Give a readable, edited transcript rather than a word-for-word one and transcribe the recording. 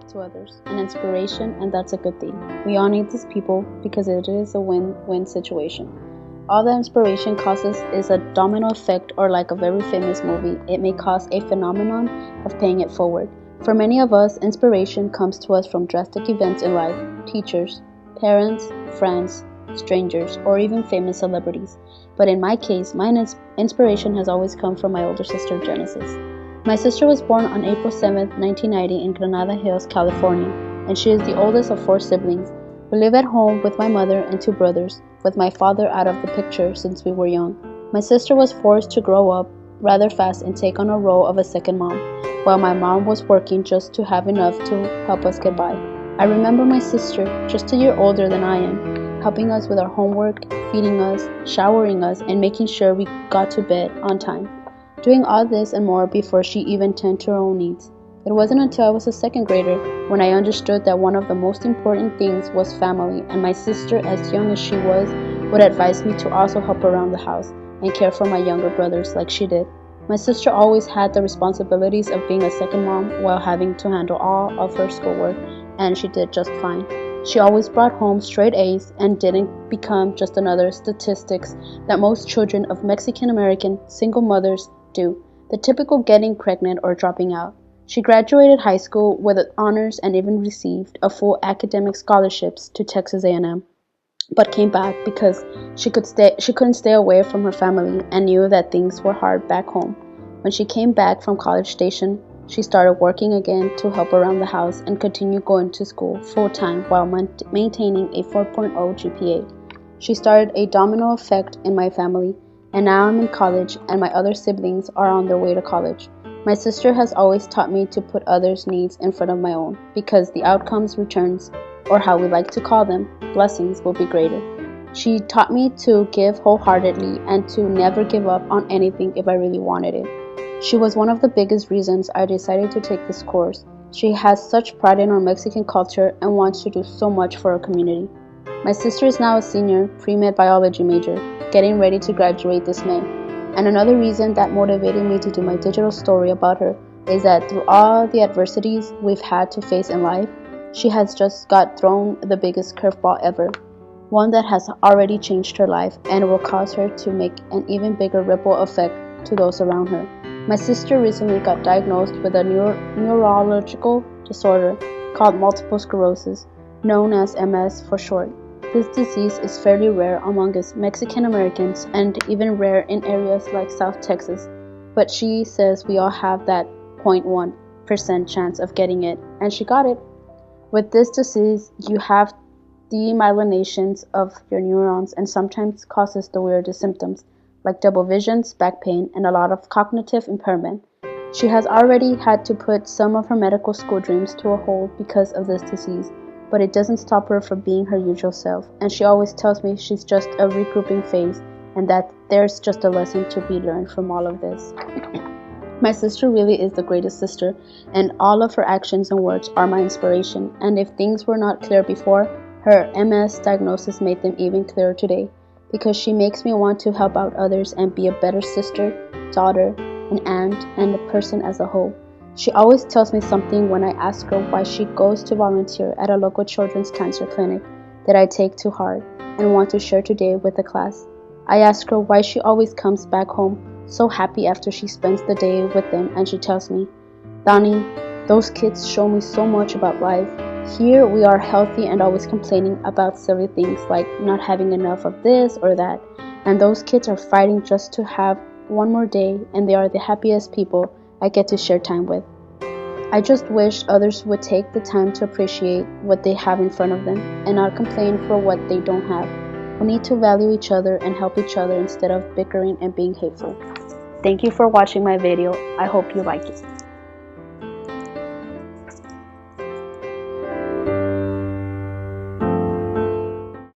to others, an inspiration, and that's a good thing. We all need these people because it is a win-win situation. All the inspiration causes is a domino effect, or like a very famous movie, it may cause a phenomenon of paying it forward. For many of us, inspiration comes to us from drastic events in life, teachers, parents, friends, strangers, or even famous celebrities. But in my case, my inspiration has always come from my older sister, Genesis. My sister was born on April 7, 1990 in Granada Hills, California, and she is the oldest of 4 siblings. We live at home with my mother and 2 brothers, with my father out of the picture since we were young. My sister was forced to grow up rather fast and take on a role of a second mom, while my mom was working just to have enough to help us get by. I remember my sister, just a year older than I am, helping us with our homework, feeding us, showering us, and making sure we got to bed on time. Doing all this and more before she even tended to her own needs. It wasn't until I was a 2nd grader when I understood that one of the most important things was family, and my sister, as young as she was, would advise me to also help around the house and care for my younger brothers like she did. My sister always had the responsibilities of being a second mom while having to handle all of her schoolwork, and she did just fine. She always brought home straight A's and didn't become just another statistics that most children of Mexican American single mothers do, the typical getting pregnant or dropping out. She graduated high school with honors and even received a full academic scholarships to Texas A&M, but came back because she couldn't stay away from her family and knew that things were hard back home. When she came back from College Station, she started working again to help around the house and continue going to school full-time while maintaining a 4.0 GPA. She started a domino effect in my family, and now I'm in college and my other siblings are on their way to college. My sister has always taught me to put others' needs in front of my own, because the outcomes, returns, or how we like to call them, blessings, will be greater. She taught me to give wholeheartedly and to never give up on anything if I really wanted it. She was one of the biggest reasons I decided to take this course. She has such pride in our Mexican culture and wants to do so much for our community. My sister is now a senior pre-med biology major, getting ready to graduate this May. And another reason that motivated me to do my digital story about her is that through all the adversities we've had to face in life, she has just got thrown the biggest curveball ever, one that has already changed her life and will cause her to make an even bigger ripple effect to those around her. My sister recently got diagnosed with a neurological disorder called multiple sclerosis, known as MS for short. This disease is fairly rare among us Mexican Americans and even rare in areas like South Texas, but she says we all have that 0.1% chance of getting it, and she got it. With this disease, you have demyelinations of your neurons and sometimes causes the weirdest symptoms, like double visions, back pain, and a lot of cognitive impairment. She has already had to put some of her medical school dreams to a hold because of this disease, but it doesn't stop her from being her usual self, and she always tells me she's just a regrouping phase and that there's just a lesson to be learned from all of this. My sister really is the greatest sister, and all of her actions and words are my inspiration, and if things were not clear before, her MS diagnosis made them even clearer today, because she makes me want to help out others and be a better sister, daughter, an aunt, and a person as a whole. She always tells me something when I ask her why she goes to volunteer at a local children's cancer clinic that I take to heart and want to share today with the class. I ask her why she always comes back home so happy after she spends the day with them, and she tells me, "Dani, those kids show me so much about life. Here we are healthy and always complaining about silly things like not having enough of this or that, and those kids are fighting just to have one more day, and they are the happiest people I get to share time with." I just wish others would take the time to appreciate what they have in front of them and not complain for what they don't have. We need to value each other and help each other instead of bickering and being hateful. Thank you for watching my video. I hope you like it.